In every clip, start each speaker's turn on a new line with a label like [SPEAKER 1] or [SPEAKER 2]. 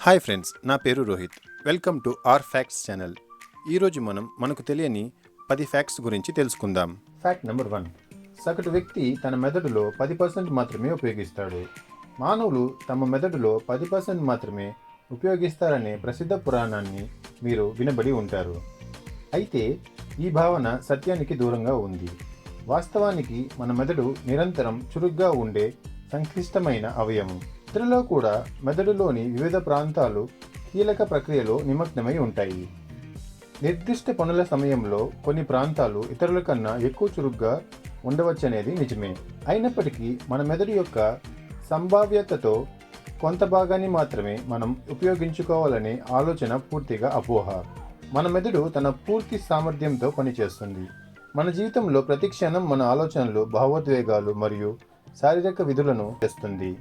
[SPEAKER 1] Hi friends, నా పేరు Rohit. Welcome to our facts channel. ఈరోజు మనకు తెలియని 10 ఫ్యాక్ట్స్ గురించి తెలుసుకుందాం. Fact number 1. సగటు వ్యక్తి తన మెదడులో 10% మాత్రమే ఉపయోగిస్తాడు. మానవులు తమ మెదడులో 10% మాత్రమే ఉపయోగిస్తారనే ప్రసిద్ధ పురాణాన్ని మీరు వినబడి ఉంటారు. అయితే ఈ భావన సత్యానికి దూరంగా ఉంది. వాస్తవానికి మన మెదడు నిరంతరం చురుగ్గా ఉండే సంక్లిష్టమైన అవయవం. ఇతరులో కూడా మెదడులోని వివిధ ప్రాంతాలు కీలక ప్రక్రియలో నిమగ్నమై ఉంటాయి. నిర్దిష్ట పనుల సమయంలో కొన్ని ప్రాంతాలు ఇతరుల కన్నా ఎక్కువ చురుగ్గా ఉండవచ్చనేది నిజమే. అయినప్పటికీ మన మెదడు యొక్క సంభావ్యతతో కొంత భాగాన్ని మాత్రమే మనం ఉపయోగించుకోవాలనే ఆలోచన పూర్తిగా అపోహ. మన మెదడు తన పూర్తి సామర్థ్యంతో పనిచేస్తుంది. మన జీవితంలో ప్రతి క్షణం మన ఆలోచనలు, భావోద్వేగాలు మరియు శారీరక విధులను చేస్తుంది.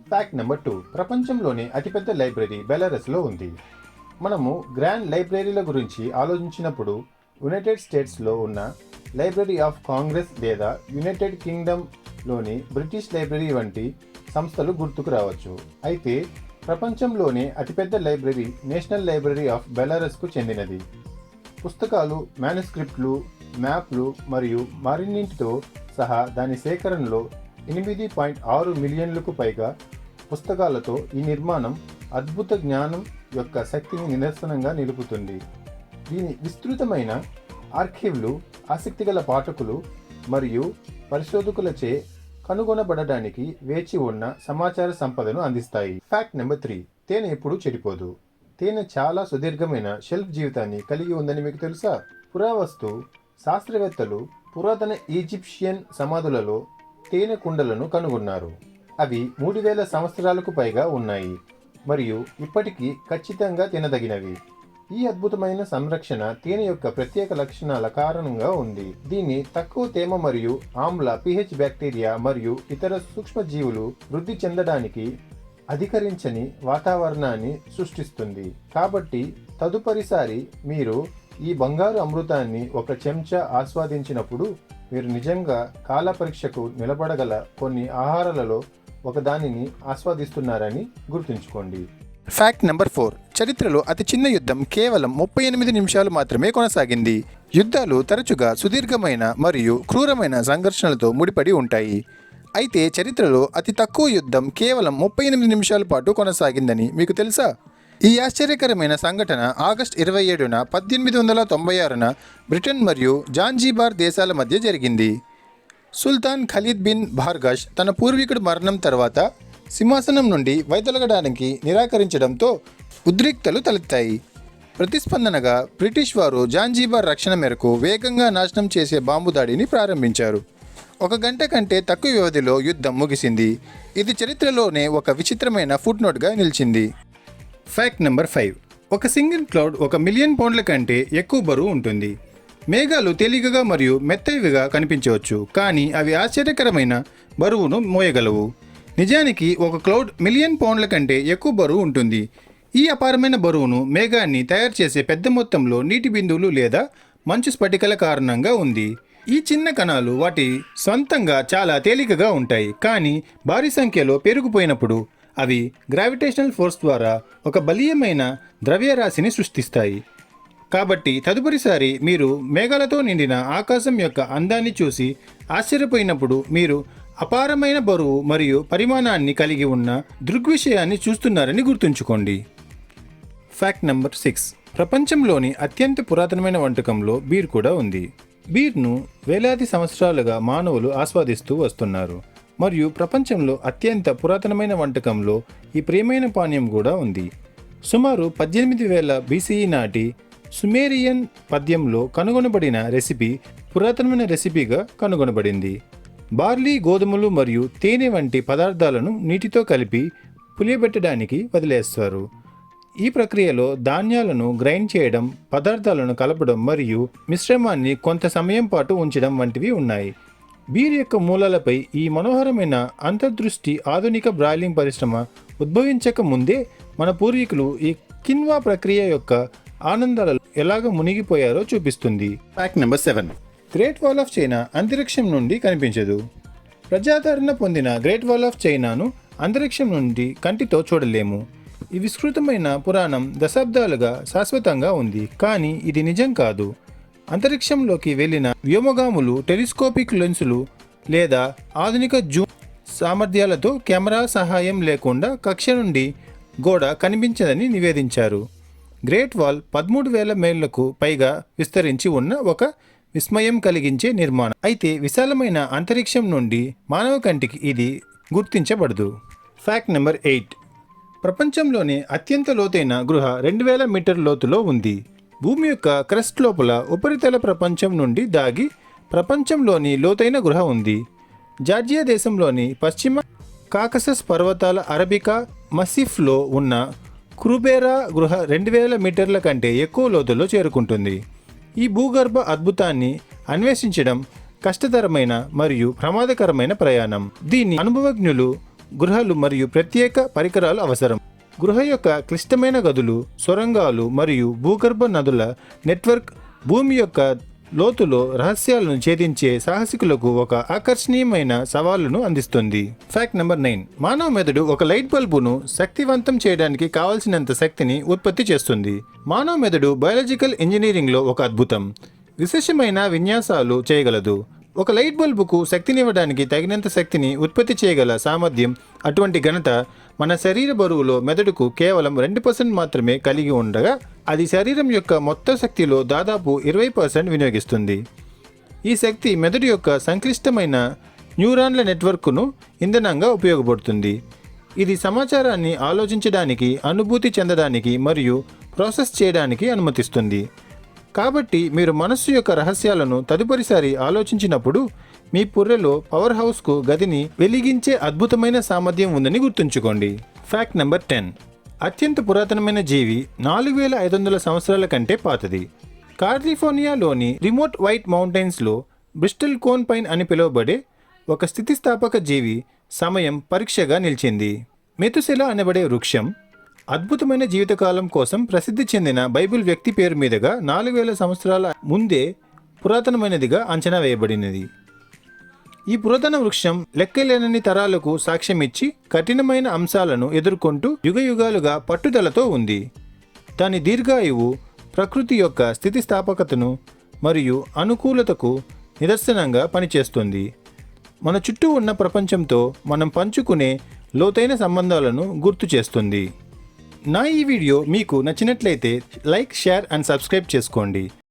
[SPEAKER 1] Fact number 2. ప్రపంచంలోని అతిపెద్ద లైబ్రరీ బెలారస్లో ఉంది. మనము గ్రాండ్ లైబ్రరీల గురించి ఆలోచించినప్పుడు యునైటెడ్ స్టేట్స్లో ఉన్న లైబ్రరీ ఆఫ్ కాంగ్రెస్ లేదా యునైటెడ్ కింగ్డమ్లోని బ్రిటిష్ లైబ్రరీ వంటి సంస్థలు గుర్తుకు రావచ్చు. అయితే ప్రపంచంలోనే అతిపెద్ద లైబ్రరీ నేషనల్ లైబ్రరీ ఆఫ్ బెలారస్కు చెందినది. పుస్తకాలు, మాన్యుస్క్రిప్ట్లు, మ్యాప్లు మరియు మరిన్నింటితో సహా దాని సేకరణలో 8.6 మిలియన్లకు పైగా పుస్తకాలతో ఈ నిర్మాణం అద్భుత జ్ఞానం యొక్క శక్తిని నిదర్శనంగా నిలుపుతుంది. దీని విస్తృతమైన ఆర్కైవ్లు ఆసక్తిగల పాఠకులు మరియు పరిశోధకులచే కనుగొనబడడానికి వేచి ఉన్న సమాచార సంపదను అందిస్తాయి. Fact number 3. తేనె ఎప్పుడూ చెడిపోదు. తేనె చాలా సుదీర్ఘమైన షెల్ఫ్ జీవితాన్ని కలిగి ఉందని మీకు తెలుసా? పురావస్తు శాస్త్రవేత్తలు పురాతన ఈజిప్షియన్ సమాధులలో తేనె కుండలను కనుగొన్నారు. అవి 3000 సంవత్సరాలకు పైగా ఉన్నాయి మరియు ఇప్పటికీ ఖచ్చితంగా తినదగినవి. ఈ అద్భుతమైన సంరక్షణ తేనె యొక్క ప్రత్యేక లక్షణాల కారణంగా ఉంది. దీన్ని తక్కువ తేమ మరియు ఆమ్ల pH బ్యాక్టీరియా మరియు ఇతర సూక్ష్మజీవులు వృద్ధి చెందడానికి అధికరించని వాతావరణాన్ని సృష్టిస్తుంది. కాబట్టి తదుపరిసారి మీరు ఈ బంగారు అమృతాన్ని ఒక చెంచా ఆస్వాదించినప్పుడు మీరు నిజంగా కాల పరీక్షకు నిలబడగల కొన్ని ఆహారాలలో ఒకదానిని ఆస్వాదిస్తున్నారని గుర్తుంచుకోండి. Fact number 4. చరిత్రలో అతి చిన్న యుద్ధం కేవలం 38 నిమిషాలు మాత్రమే కొనసాగింది. యుద్ధాలు తరచుగా సుదీర్ఘమైన మరియు క్రూరమైన సంఘర్షణలతో ముడిపడి ఉంటాయి. అయితే చరిత్రలో అతి తక్కువ యుద్ధం కేవలం 38 నిమిషాల పాటు కొనసాగిందని మీకు తెలుసా? ఈ ఆశ్చర్యకరమైన సంఘటన ఆగస్టు 27న 1896న బ్రిటన్ మరియు జాంజిబార్ దేశాల మధ్య జరిగింది. సుల్తాన్ ఖలీద్ బిన్ బార్గాష్ తన పూర్వీకుడి మరణం తర్వాత సింహాసనం నుండి వైదొలగడానికి నిరాకరించడంతో ఉద్రిక్తలు తలెత్తాయి. ప్రతిస్పందనగా బ్రిటిష్ వారు జాంజిబార్ రక్షణ మేరకు వేగంగా నాశనం చేసే బాంబు దాడిని ప్రారంభించారు. 1 గంట కంటే తక్కువ వ్యవధిలో యుద్ధం ముగిసింది. ఇది చరిత్రలోనే ఒక విచిత్రమైన ఫుట్నోట్గా నిలిచింది. Fact number 5. ఒక సింగిల్ క్లౌడ్ 1 మిలియన్ పౌండ్ల కంటే ఎక్కువ బరువు ఉంటుంది. మేఘాలు తేలికగా మరియు మెత్తవిగా కనిపించవచ్చు, కానీ అవి ఆశ్చర్యకరమైన బరువును మోయగలవు. నిజానికి ఒక క్లౌడ్ మిలియన్ పౌండ్ల కంటే ఎక్కువ బరువు ఉంటుంది. ఈ అపారమైన బరువును మేఘాన్ని తయారు చేసే పెద్ద మొత్తంలో నీటి బిందువులు లేదా మంచు స్ఫటికల కారణంగా ఉంది. ఈ చిన్న కణాలు వాటి సొంతంగా చాలా తేలికగా ఉంటాయి, కానీ భారీ సంఖ్యలో పేరుకుపోయినప్పుడు అవి గ్రావిటేషనల్ ఫోర్స్ ద్వారా ఒక బలీయమైన ద్రవ్యరాశిని సృష్టిస్తాయి. కాబట్టి తదుపరిసారి మీరు మేఘాలతో నిండిన ఆకాశం యొక్క అందాన్ని చూసి ఆశ్చర్యపోయినప్పుడు మీరు అపారమైన బరువు మరియు పరిమాణాన్ని కలిగి ఉన్న దృగ్విషయాన్ని చూస్తున్నారని గుర్తుంచుకోండి. Fact number 6. ప్రపంచంలోని అత్యంత పురాతనమైన వంటకంలో బీర్ కూడా ఉంది. బీర్ను వేలాది సంవత్సరాలుగా మానవులు ఆస్వాదిస్తూ వస్తున్నారు మరియు ప్రపంచంలో అత్యంత పురాతనమైన వంటకంలో ఈ ప్రియమైన పానీయం కూడా ఉంది. సుమారు 18,000 BCE నాటి సుమేరియన్ పద్యంలో కనుగొనబడిన రెసిపీ పురాతనమైన రెసిపీగా కనుగొనబడింది. బార్లీ, గోధుమలు మరియు తేనె వంటి పదార్థాలను నీటితో కలిపి పులియబెట్టడానికి వదిలేస్తారు. ఈ ప్రక్రియలో ధాన్యాలను గ్రైండ్ చేయడం, పదార్థాలను కలపడం మరియు మిశ్రమాన్ని కొంత సమయం పాటు ఉంచడం వంటివి ఉన్నాయి. బీర్ యొక్క మూలాలపై ఈ మనోహరమైన అంతర్దృష్టి ఆధునిక బ్రాయిలింగ్ పరిశ్రమ ఉద్భవించక ముందే మన పూర్వీకులు ఈ కిన్వా ప్రక్రియ యొక్క ఆనందాలలో ఎలాగ మునిగిపోయారో చూపిస్తుంది. Fact number 7. Great wall of China అంతరిక్షం నుండి కనిపించదు. ప్రజాదరణ పొందిన గ్రేట్ వాల్ ఆఫ్ చైనాను అంతరిక్షం నుండి కంటితో చూడలేము. ఈ విస్తృతమైన పురాణం దశాబ్దాలుగా శాశ్వతంగా ఉంది, కానీ ఇది నిజం కాదు. అంతరిక్షంలోకి వెళ్ళిన వ్యోమగాములు టెలిస్కోపిక్ లెన్సులు లేదా ఆధునిక జూమ్ సామర్థ్యాలతో కెమెరా సహాయం లేకుండా కక్ష నుండి గోడ కనిపించదని నివేదించారు. గ్రేట్ వాల్ 13,000 మైళ్లకు పైగా విస్తరించి ఉన్న ఒక విస్మయం కలిగించే నిర్మాణం. అయితే విశాలమైన అంతరిక్షం నుండి మానవ కంటికి ఇది గుర్తించబడదు. Fact number 8. ప్రపంచంలోనే అత్యంత లోతైన గృహ 2,000 మీటర్ల లోతులో ఉంది. భూమి యొక్క క్రస్ట్ లోపల ఉపరితల ప్రపంచం నుండి దాగి ప్రపంచంలోని లోతైన గృహ ఉంది. జార్జియా దేశంలోని పశ్చిమ కాకసస్ పర్వతాల అరబికా మసిఫ్లో ఉన్న క్రూబేరా గృహ 2,000 మీటర్ల కంటే ఎక్కువ లోతులో చేరుకుంటుంది. ఈ భూగర్భ అద్భుతాన్ని అన్వేషించడం కష్టతరమైన మరియు ప్రమాదకరమైన ప్రయాణం. దీని అనుభవజ్ఞులు, గృహలు మరియు ప్రత్యేక పరికరాలు అవసరం. గృహ యొక్క క్లిష్టమైన గదులు, సొరంగాలు మరియు భూగర్భ నదుల నెట్వర్క్ భూమి యొక్క లోతులో రహస్యాలను ఛేదించే సాహసికులకు ఒక ఆకర్షణీయమైన సవాలును అందిస్తుంది. Fact number 9. మానవ మెదడు ఒక లైట్ బల్బును శక్తివంతం చేయడానికి కావలసినంత శక్తిని ఉత్పత్తి చేస్తుంది. మానవ మెదడు బయాలజికల్ ఇంజనీరింగ్లో ఒక అద్భుతం. విశేషమైన విన్యాసాలు చేయగలదు. ఒక లైట్ బల్బుకు శక్తినివ్వడానికి తగినంత శక్తిని ఉత్పత్తి చేయగల సామర్థ్యం, అటువంటి ఘనత మన శరీర బరువులో మెదడుకు కేవలం 2% మాత్రమే కలిగి ఉండగా అది శరీరం యొక్క మొత్తం శక్తిలో దాదాపు 20% వినియోగిస్తుంది. ఈ శక్తి మెదడు యొక్క సంక్లిష్టమైన న్యూరాన్ల నెట్వర్క్ను ఇంధనంగా ఉపయోగపడుతుంది. ఇది సమాచారాన్ని ఆలోచించడానికి, అనుభూతి చెందడానికి మరియు ప్రాసెస్ చేయడానికి అనుమతిస్తుంది. కాబట్టి మీరు మనస్సు యొక్క రహస్యాలను తదుపరిసారి ఆలోచించినప్పుడు మీ పుర్రెలో పవర్ హౌస్కు గదిని వెలిగించే అద్భుతమైన సామర్థ్యం ఉందని గుర్తుంచుకోండి. Fact number 10. అత్యంత పురాతనమైన జీవి 4,500 సంవత్సరాల కంటే పాతది. కాలిఫోర్నియాలోని రిమోట్ వైట్ మౌంటైన్స్లో బ్రిస్టల్ కోన్ పైన్ అని పిలువబడే ఒక స్థితిస్థాపక జీవి సమయం పరీక్షగా నిలిచింది. మెతుసెలా అనబడే వృక్షం అద్భుతమైన జీవితకాలం కోసం ప్రసిద్ధి చెందిన బైబిల్ వ్యక్తి పేరు మీదుగా 4,000 సంవత్సరాల ముందే పురాతనమైనదిగా అంచనా వేయబడినది. ఈ పురాతన వృక్షం లెక్కలేనన్ని తరాలకు సాక్ష్యమిచ్చి కఠినమైన అంశాలను ఎదుర్కొంటూ యుగయుగాలుగా పట్టుదలతో ఉంది. దాని దీర్ఘాయువు ప్రకృతి యొక్క స్థితిస్థాపకతను మరియు అనుకూలతకు నిదర్శనంగా పనిచేస్తుంది. మన చుట్టూ ఉన్న ప్రపంచంతో మనం పంచుకునే లోతైన సంబంధాలను గుర్తు చేస్తుంది. నా ఈ వీడియో మీకు నచ్చినట్లయితే లైక్, షేర్ అండ్ సబ్స్క్రైబ్ చేసుకోండి.